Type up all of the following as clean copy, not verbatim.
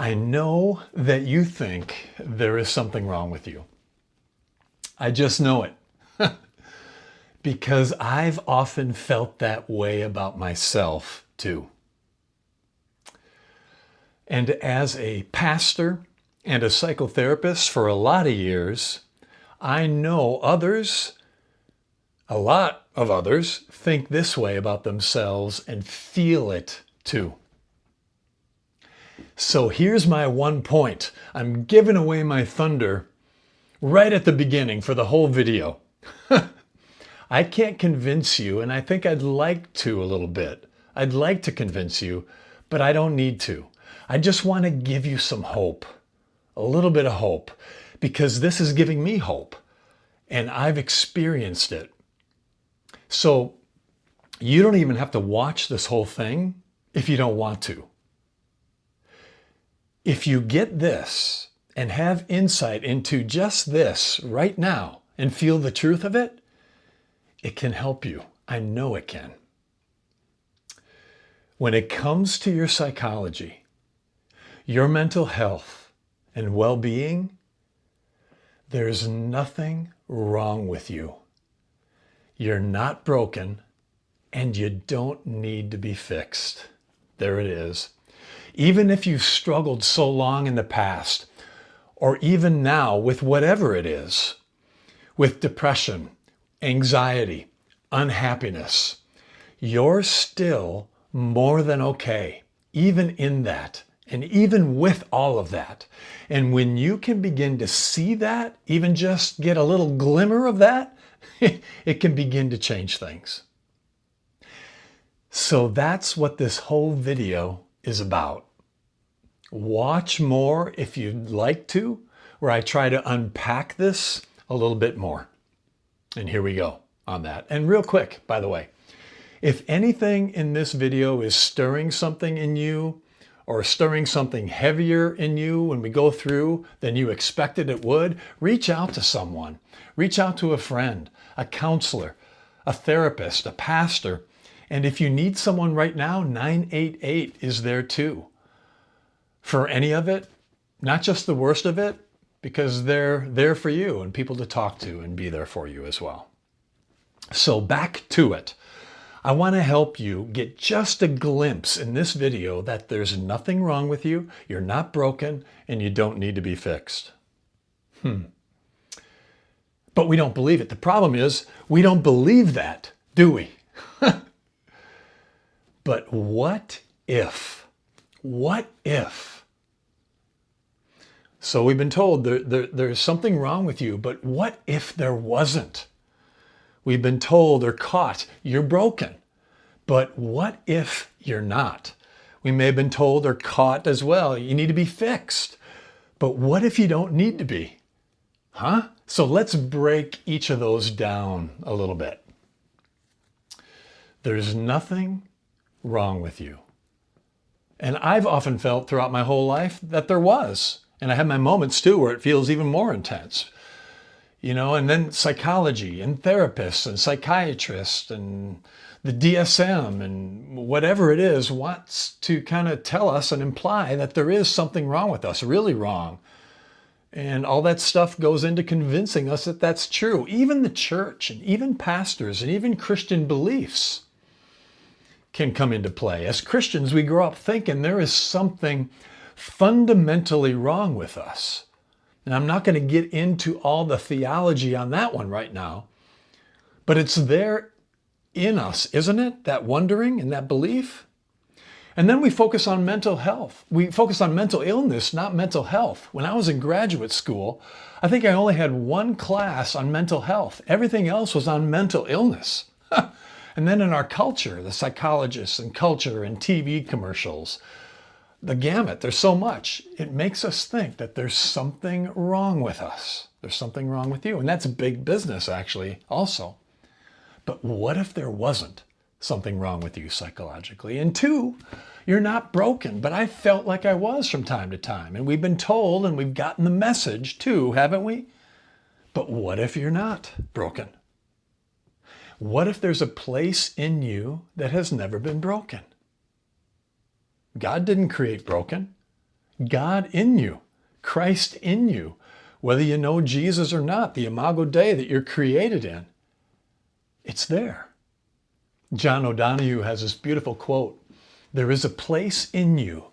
I know that you think there is something wrong with you. I just know it because I've often felt that way about myself too. And as a pastor and a psychotherapist for a lot of years, I know others, a lot of others, think this way about themselves and feel it too. So here's my one point. I'm giving away my thunder right at the beginning for the whole video. I can't convince you, and I think I'd like to a little bit. I'd like to convince you, but I don't need to. I just want to give you some hope, a little bit of hope, because this is giving me hope, and I've experienced it. So you don't even have to watch this whole thing if you don't want to. If you get this and have insight into just this right now and feel the truth of it, it can help you. I know it can. When it comes to your psychology, your mental health and well-being, there's nothing wrong with you. You're not broken and you don't need to be fixed. There it is. Even if you've struggled so long in the past, or even now with whatever it is, with depression, anxiety, unhappiness, you're still more than okay, even in that, and even with all of that. And when you can begin to see that, even just get a little glimmer of that, it can begin to change things. So that's what this whole video is about. Watch more if you'd like to, where I try to unpack this a little bit more. And here we go on that. And real quick, by the way, if anything in this video is stirring something in you or stirring something heavier in you when we go through than you expected it would, reach out to someone. Reach out to a friend, a counselor, a therapist, a pastor. And if you need someone right now, 988 is there too. For any of it, not just the worst of it, because they're there for you and people to talk to and be there for you as well. So back to it. I want to help you get just a glimpse in this video that there's nothing wrong with you, you're not broken, and you don't need to be fixed. But we don't believe it. The problem is we don't believe that, do we? But what if? What if? So we've been told there's something wrong with you, but what if there wasn't? We've been told or caught you're broken, but what if you're not? We may have been told or caught as well, you need to be fixed, but what if you don't need to be? So let's break each of those down a little bit. There's nothing wrong with you. And I've often felt throughout my whole life that there was. And I have my moments too where it feels even more intense. You know, and then psychology and therapists and psychiatrists and the DSM and whatever it is wants to kind of tell us and imply that there is something wrong with us, really wrong. And all that stuff goes into convincing us that that's true. Even the church and even pastors and even Christian beliefs can come into play. As Christians, we grow up thinking there is something fundamentally wrong with us. And I'm not going to get into all the theology on that one right now, but it's there in us, isn't it? That wondering and that belief. And then we focus on mental health. We focus on mental illness, not mental health. When I was in graduate school, I think I only had one class on mental health. Everything else was on mental illness. And then in our culture, the psychologists and culture and TV commercials, the gamut, there's so much. It makes us think that there's something wrong with us. There's something wrong with you. And that's big business, actually, also. But what if there wasn't something wrong with you psychologically? And two, you're not broken, but I felt like I was from time to time. And we've been told and we've gotten the message too, haven't we? But what if you're not broken? What if there's a place in you that has never been broken? God didn't create broken. God in you, Christ in you, whether you know Jesus or not, the Imago Dei that you're created in, it's there. John O'Donohue has this beautiful quote, "There is a place in you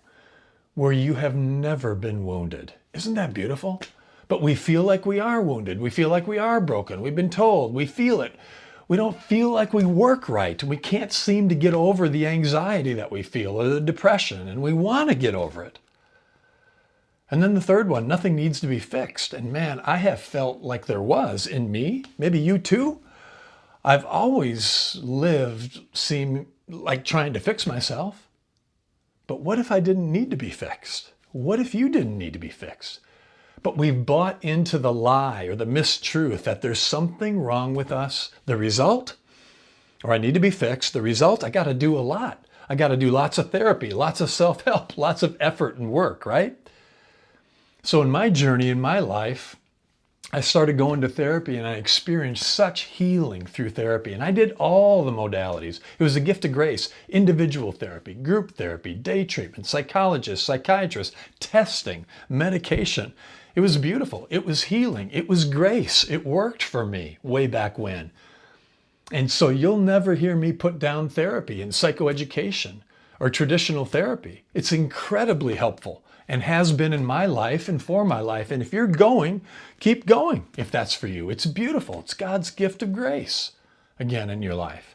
where you have never been wounded." Isn't that beautiful? But we feel like we are wounded. We feel like we are broken. We've been told. We feel it. We don't feel like we work right. We can't seem to get over the anxiety that we feel or the depression, and we want to get over it. And then the third one, nothing needs to be fixed. And man, I have felt like there was in me, maybe you too. I've always lived, seem like trying to fix myself. But what if I didn't need to be fixed? What if you didn't need to be fixed? But we've bought into the lie or the mistruth that there's something wrong with us. The result, or I need to be fixed. The result, I got to do a lot. I got to do lots of therapy, lots of self-help, lots of effort and work, right? So in my journey, in my life, I started going to therapy and I experienced such healing through therapy. And I did all the modalities. It was a gift of grace: individual therapy, group therapy, day treatment, psychologists, psychiatrists, testing, medication. It was beautiful. It was healing. It was grace. It worked for me way back when. And so you'll never hear me put down therapy and psychoeducation or traditional therapy. It's incredibly helpful and has been in my life and for my life. And if you're going, keep going if that's for you. It's beautiful. It's God's gift of grace, again, in your life.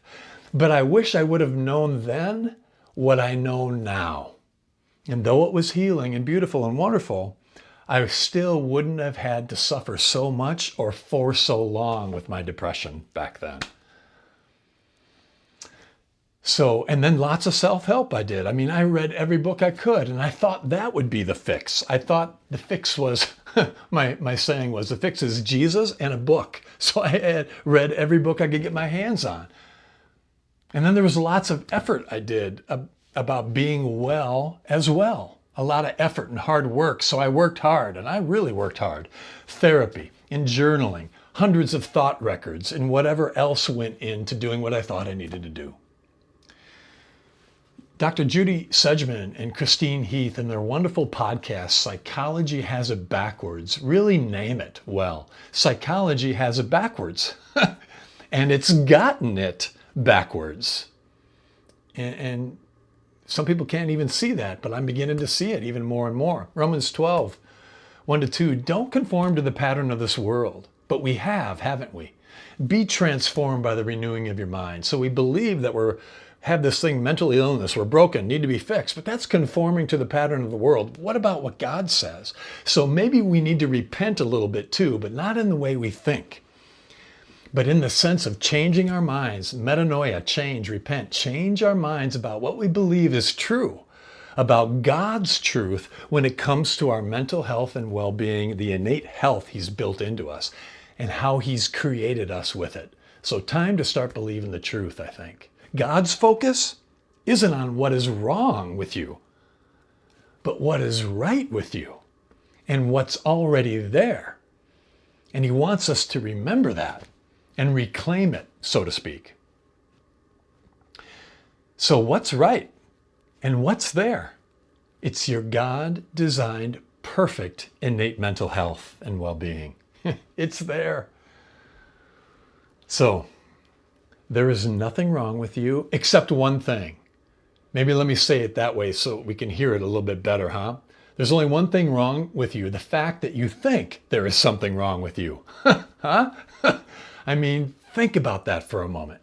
But I wish I would have known then what I know now. And though it was healing and beautiful and wonderful, I still wouldn't have had to suffer so much or for so long with my depression back then. So, and then lots of self-help I did. I mean, I read every book I could, and I thought that would be the fix. I thought the fix was, my saying was, the fix is Jesus and a book. So I had read every book I could get my hands on. And then there was lots of effort I did about being well as well. A lot of effort and hard work. So I worked hard, and I really worked hard. Therapy and journaling, hundreds of thought records, and whatever else went into doing what I thought I needed to do. Dr. Judy Sedgman and Christine Heath in their wonderful podcast, Psychology Has It Backwards, really name it well. Psychology has it backwards, and it's gotten it backwards. And some people can't even see that, but I'm beginning to see it even more and more. Romans 12, 1-2, don't conform to the pattern of this world, but we have, haven't we? Be transformed by the renewing of your mind. So we believe that have this thing, mental illness, we're broken, need to be fixed, but that's conforming to the pattern of the world. What about what God says? So maybe we need to repent a little bit too, but not in the way we think, but in the sense of changing our minds. Metanoia, change, repent, change our minds about what we believe is true, about God's truth when it comes to our mental health and well-being, the innate health He's built into us, and how He's created us with it. So time to start believing the truth, I think. God's focus isn't on what is wrong with you, but what is right with you and what's already there. And He wants us to remember that and reclaim it, so to speak. So what's right and what's there? It's your God-designed, perfect, innate mental health and well-being. It's there. So, there is nothing wrong with you except one thing. Maybe let me say it that way so we can hear it a little bit better, huh? There's only one thing wrong with you, the fact that you think there is something wrong with you. Huh? I mean, think about that for a moment.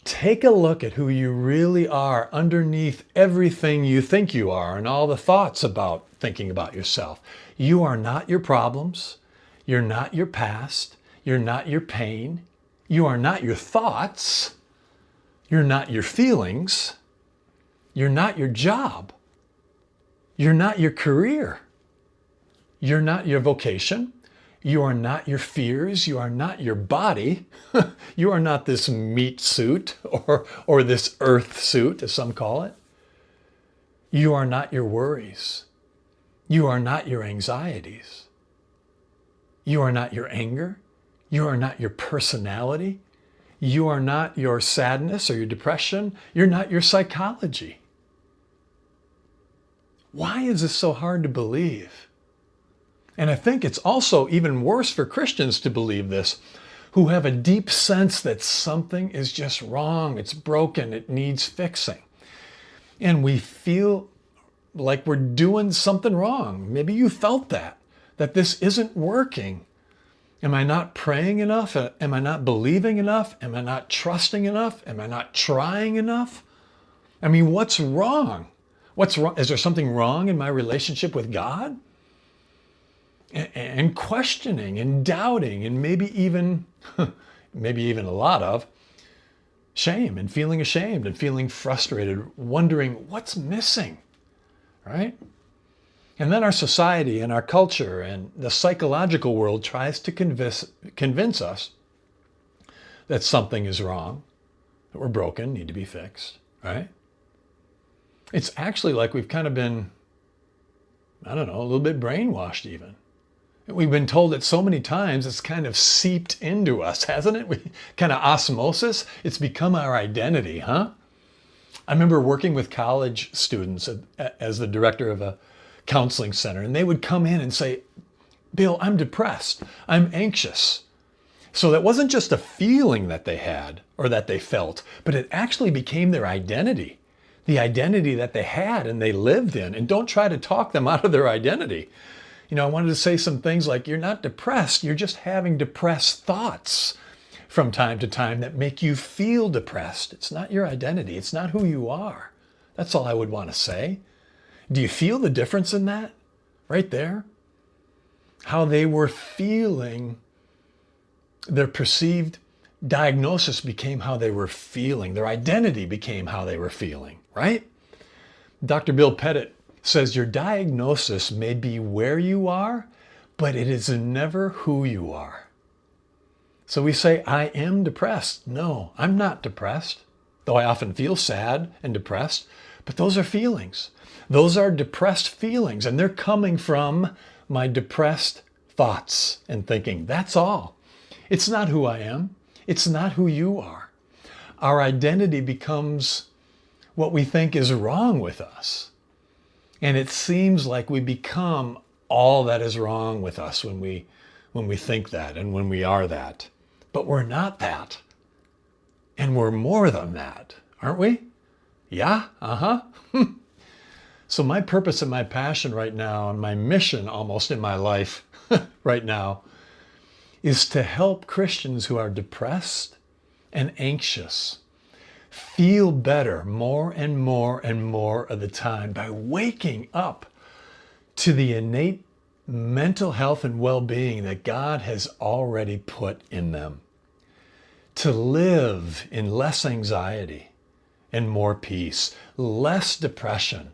Take a look at who you really are underneath everything you think you are and all the thoughts about thinking about yourself. You are not your problems. You're not your past. You're not your pain. You are not your thoughts. You're not your feelings. You're not your job. You're not your career. You're not your vocation. You are not your fears. You are not your body. You are not this meat suit or this earth suit, as some call it. You are not your worries. You are not your anxieties. You are not your anger. You are not your personality. You are not your sadness or your depression. You're not your psychology. Why is this so hard to believe? And I think it's also even worse for Christians to believe this, who have a deep sense that something is just wrong, it's broken, it needs fixing. And we feel like we're doing something wrong. Maybe you felt that this isn't working. Am I not praying enough? Am I not believing enough? Am I not trusting enough? Am I not trying enough? I mean, what's wrong? What's wrong? Is there something wrong in my relationship with God? And questioning and doubting and maybe even a lot of shame and feeling ashamed and feeling frustrated, wondering what's missing, right? And then our society and our culture and the psychological world tries to convince us that something is wrong, that we're broken, need to be fixed, right? It's actually like we've kind of been, I don't know, a little bit brainwashed even. We've been told it so many times, it's kind of seeped into us, hasn't it? Kind of osmosis. It's become our identity, huh? I remember working with college students as the director of a counseling center, and they would come in and say, Bill, I'm depressed. I'm anxious. So that wasn't just a feeling that they had or that they felt, but it actually became their identity, the identity that they had and they lived in. And don't try to talk them out of their identity. You know, I wanted to say some things like, you're not depressed, you're just having depressed thoughts from time to time that make you feel depressed. It's not your identity. It's not who you are. That's all I would want to say. Do you feel the difference in that? Right there? How they were feeling, their perceived diagnosis became how they were feeling. Their identity became how they were feeling, right? Dr. Bill Pettit says your diagnosis may be where you are, but it is never who you are. So we say, I am depressed. No, I'm not depressed, though I often feel sad and depressed, but those are feelings. Those are depressed feelings, and they're coming from my depressed thoughts and thinking. That's all. It's not who I am. It's not who you are. Our identity becomes what we think is wrong with us. And it seems like we become all that is wrong with us when we think that and when we are that. But we're not that. And we're more than that, aren't we? Yeah? Uh-huh. So my purpose and my passion right now, and my mission almost in my life right now, is to help Christians who are depressed and anxious feel better more and more and more of the time by waking up to the innate mental health and well-being that God has already put in them. To live in less anxiety and more peace, less depression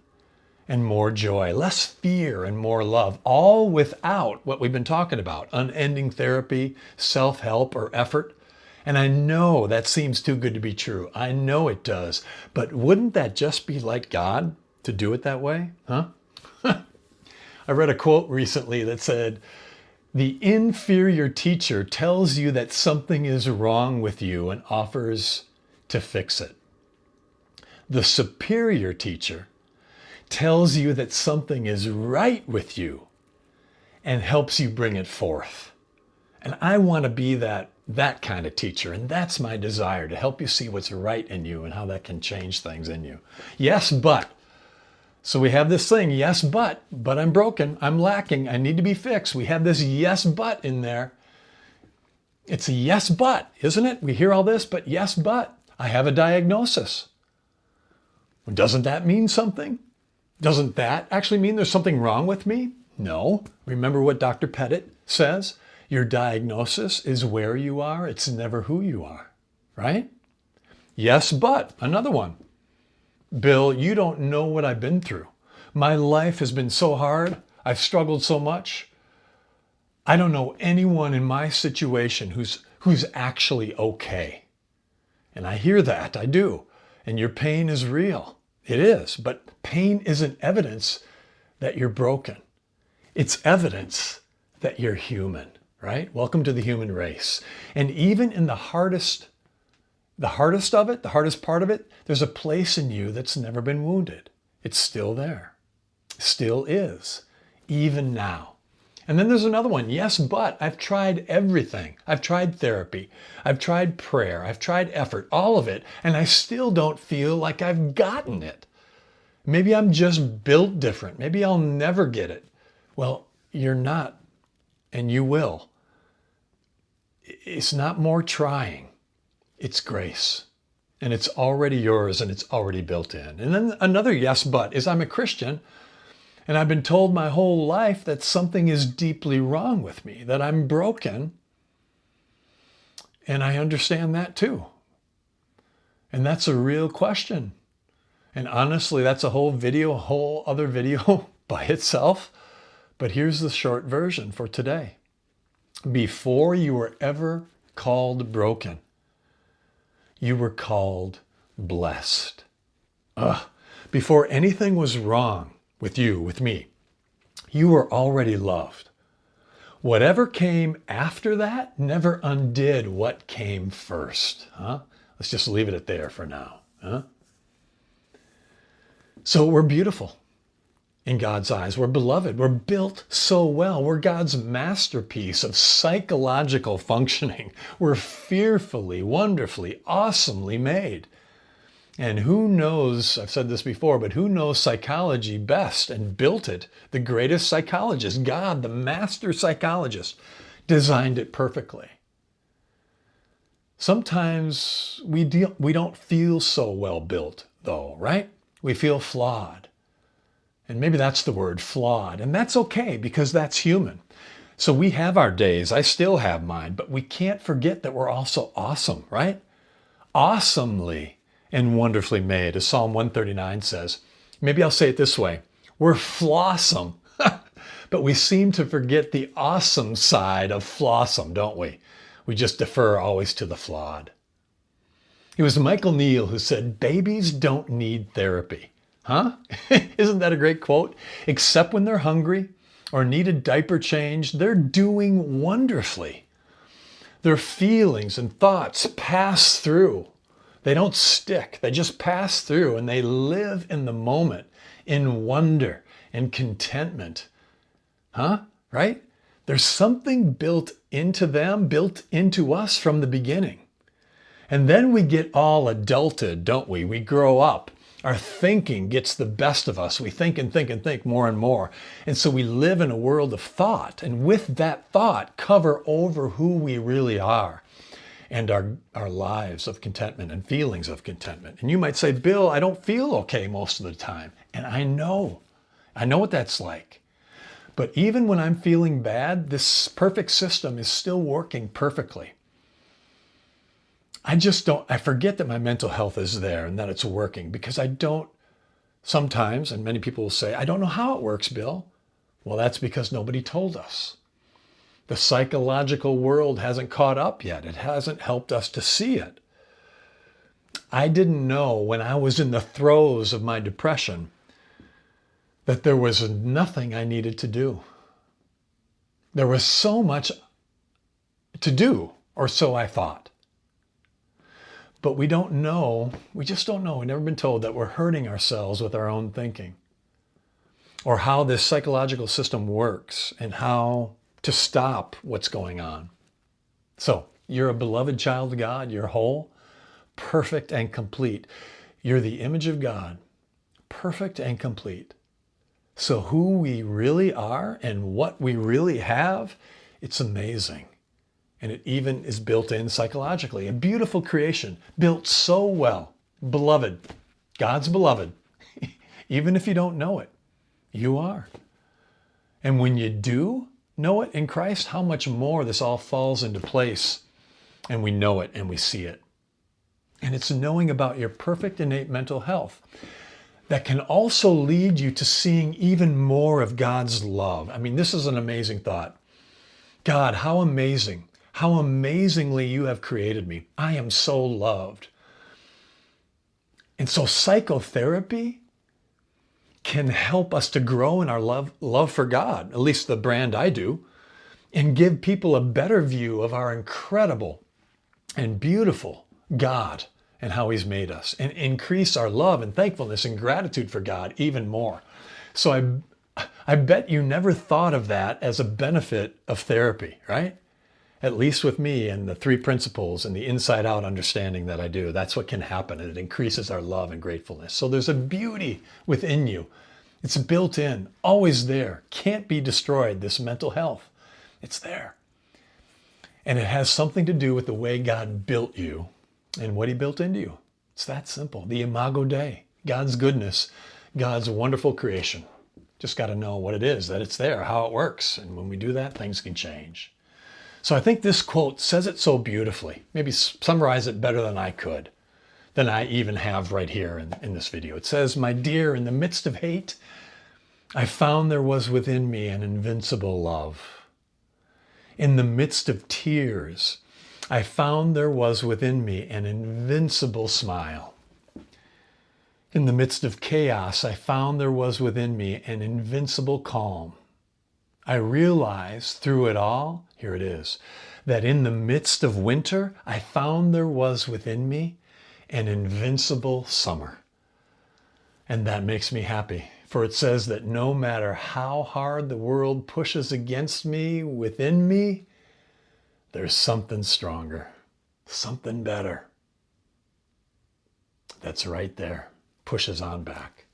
and more joy, less fear and more love, all without what we've been talking about, unending therapy, self-help, or effort. And I know that seems too good to be true. I know it does. But wouldn't that just be like God to do it that way? Huh? I read a quote recently that said, the inferior teacher tells you that something is wrong with you and offers to fix it. The superior teacher tells you that something is right with you and helps you bring it forth. And I want to be that kind of teacher. And that's my desire, to help you see what's right in you and how that can change things in you. Yes, but. So we have this thing, yes, but I'm broken, I'm lacking, I need to be fixed. We have this yes, but in there. It's a yes, but, isn't it? We hear all this, but yes, but I have a diagnosis. Well, doesn't that mean something? Doesn't that actually mean there's something wrong with me? No. Remember what Dr. Pettit says? Your diagnosis is where you are. It's never who you are, right? Yes, but another one. Bill, you don't know what I've been through. My life has been so hard. I've struggled so much. I don't know anyone in my situation who's actually okay. And I hear that, I do. And your pain is real. It is, but pain isn't evidence that you're broken. It's evidence that you're human, right? Welcome to the human race. And even in the hardest of it, the hardest part of it, there's a place in you that's never been wounded. It's still there. Still is, even now. And then there's another one. Yes, but I've tried everything. I've tried therapy. I've tried prayer. I've tried effort, all of it. And I still don't feel like I've gotten it. Maybe I'm just built different. Maybe I'll never get it. Well, you're not, and you will. It's not more trying. It's grace. And it's already yours and it's already built in. And then another yes, but is I'm a Christian. And I've been told my whole life that something is deeply wrong with me, that I'm broken. And I understand that too. And that's a real question. And honestly, that's a whole other video by itself. But here's the short version for today. Before you were ever called broken, you were called blessed. Before anything was wrong with you, with me, you were already loved. Whatever came after that never undid what came first. Let's just leave it at there for now. So we're beautiful in God's eyes. We're beloved. We're built so well. We're God's masterpiece of psychological functioning. We're fearfully, wonderfully, awesomely made. And who knows, I've said this before, but who knows psychology best and built it? The greatest psychologist, God, the master psychologist, designed it perfectly. Sometimes we don't feel so well built, though, right? We feel flawed. And maybe that's the word, flawed. And that's okay, because that's human. So we have our days. I still have mine. But we can't forget that we're also awesome, right? Awesomely and wonderfully made, as Psalm 139 says. Maybe I'll say it this way. We're flawsome. But we seem to forget the awesome side of flawsome, don't we? We just defer always to the flawed. It was Michael Neal who said, babies don't need therapy. Isn't that a great quote? Except when they're hungry or need a diaper change, they're doing wonderfully. Their feelings and thoughts pass through. They don't stick. They just pass through, and they live in the moment in wonder and contentment. Right? There's something built into them, built into us from the beginning. And then we get all adulted, don't we? We grow up. Our thinking gets the best of us. We think and think and think more and more. And so we live in a world of thought. And with that thought, cover over who we really are and our lives of contentment and feelings of contentment. And you might say, Bill, I don't feel okay most of the time. And I know what that's like. But even when I'm feeling bad, this perfect system is still working perfectly. I forget that my mental health is there and that it's working, because I don't sometimes, and many people will say, I don't know how it works, Bill. Well, that's because nobody told us. The psychological world hasn't caught up yet. It hasn't helped us to see it. I didn't know when I was in the throes of my depression that there was nothing I needed to do. There was so much to do, or so I thought. But we don't know, we just don't know. We've never been told that we're hurting ourselves with our own thinking, or how this psychological system works and how to stop what's going on. So you're a beloved child of God. You're whole, perfect, and complete. You're the image of God, perfect and complete. So who we really are and what we really have, it's amazing. And it even is built in psychologically. A beautiful creation, built so well. Beloved, God's beloved. Even if you don't know it, you are. And when you do know it in Christ, how much more this all falls into place, and we know it and we see it. And it's knowing about your perfect innate mental health that can also lead you to seeing even more of God's love. I mean, this is an amazing thought. God, how amazing, how amazingly you have created me. I am so loved. And so psychotherapy can help us to grow in our love for God, at least the brand I do, and give people a better view of our incredible and beautiful God and how he's made us, and increase our love and thankfulness and gratitude for God even more. So I bet you never thought of that as a benefit of therapy, right? At least with me and the 3 principles and the inside out understanding that I do, that's what can happen. And it increases our love and gratefulness. So there's a beauty within you. It's built in, always there, can't be destroyed, this mental health. It's there. And it has something to do with the way God built you and what he built into you. It's that simple. The Imago Dei, God's goodness, God's wonderful creation. Just got to know what it is, that it's there, how it works. And when we do that, things can change. So I think this quote says it so beautifully. Maybe summarize it better than I could, than I even have right here in this video. It says, "My dear, in the midst of hate, I found there was within me an invincible love. In the midst of tears, I found there was within me an invincible smile. In the midst of chaos, I found there was within me an invincible calm. I realized through it all," here it is, "that in the midst of winter, I found there was within me an invincible summer." And that makes me happy, for it says that no matter how hard the world pushes against me, within me, there's something stronger, something better. That's right there, pushes on back.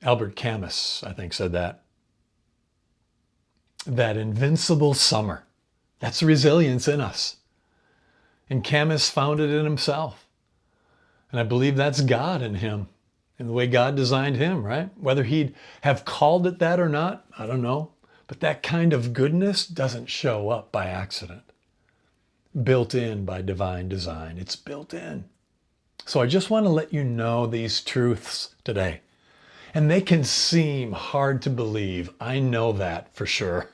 Albert Camus, I think, said that. That invincible summer, that's resilience in us. And Camus found it in himself. And I believe that's God in him, in the way God designed him, right? Whether he'd have called it that or not, I don't know. But that kind of goodness doesn't show up by accident. Built in by divine design. It's built in. So I just want to let you know these truths today. And they can seem hard to believe. I know that for sure.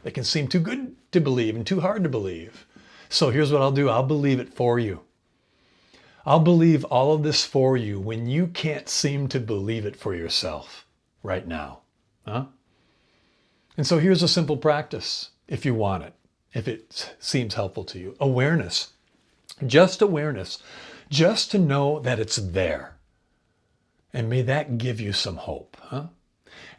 They can seem too good to believe and too hard to believe. So here's what I'll do. I'll believe it for you. I'll believe all of this for you when you can't seem to believe it for yourself right now. Huh? And so here's a simple practice if you want it, if it seems helpful to you. Awareness. Just awareness. Just to know that it's there. And may that give you some hope, huh?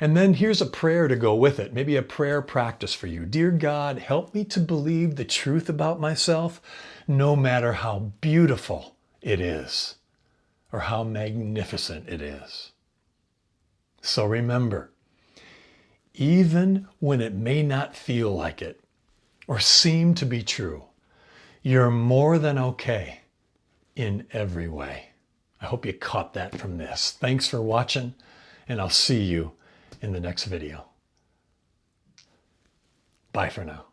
And then here's a prayer to go with it, maybe a prayer practice for you. Dear God, help me to believe the truth about myself, no matter how beautiful it is or how magnificent it is. So remember, even when it may not feel like it or seem to be true, you're more than okay in every way. I hope you caught that from this. Thanks for watching, and I'll see you in the next video. Bye for now.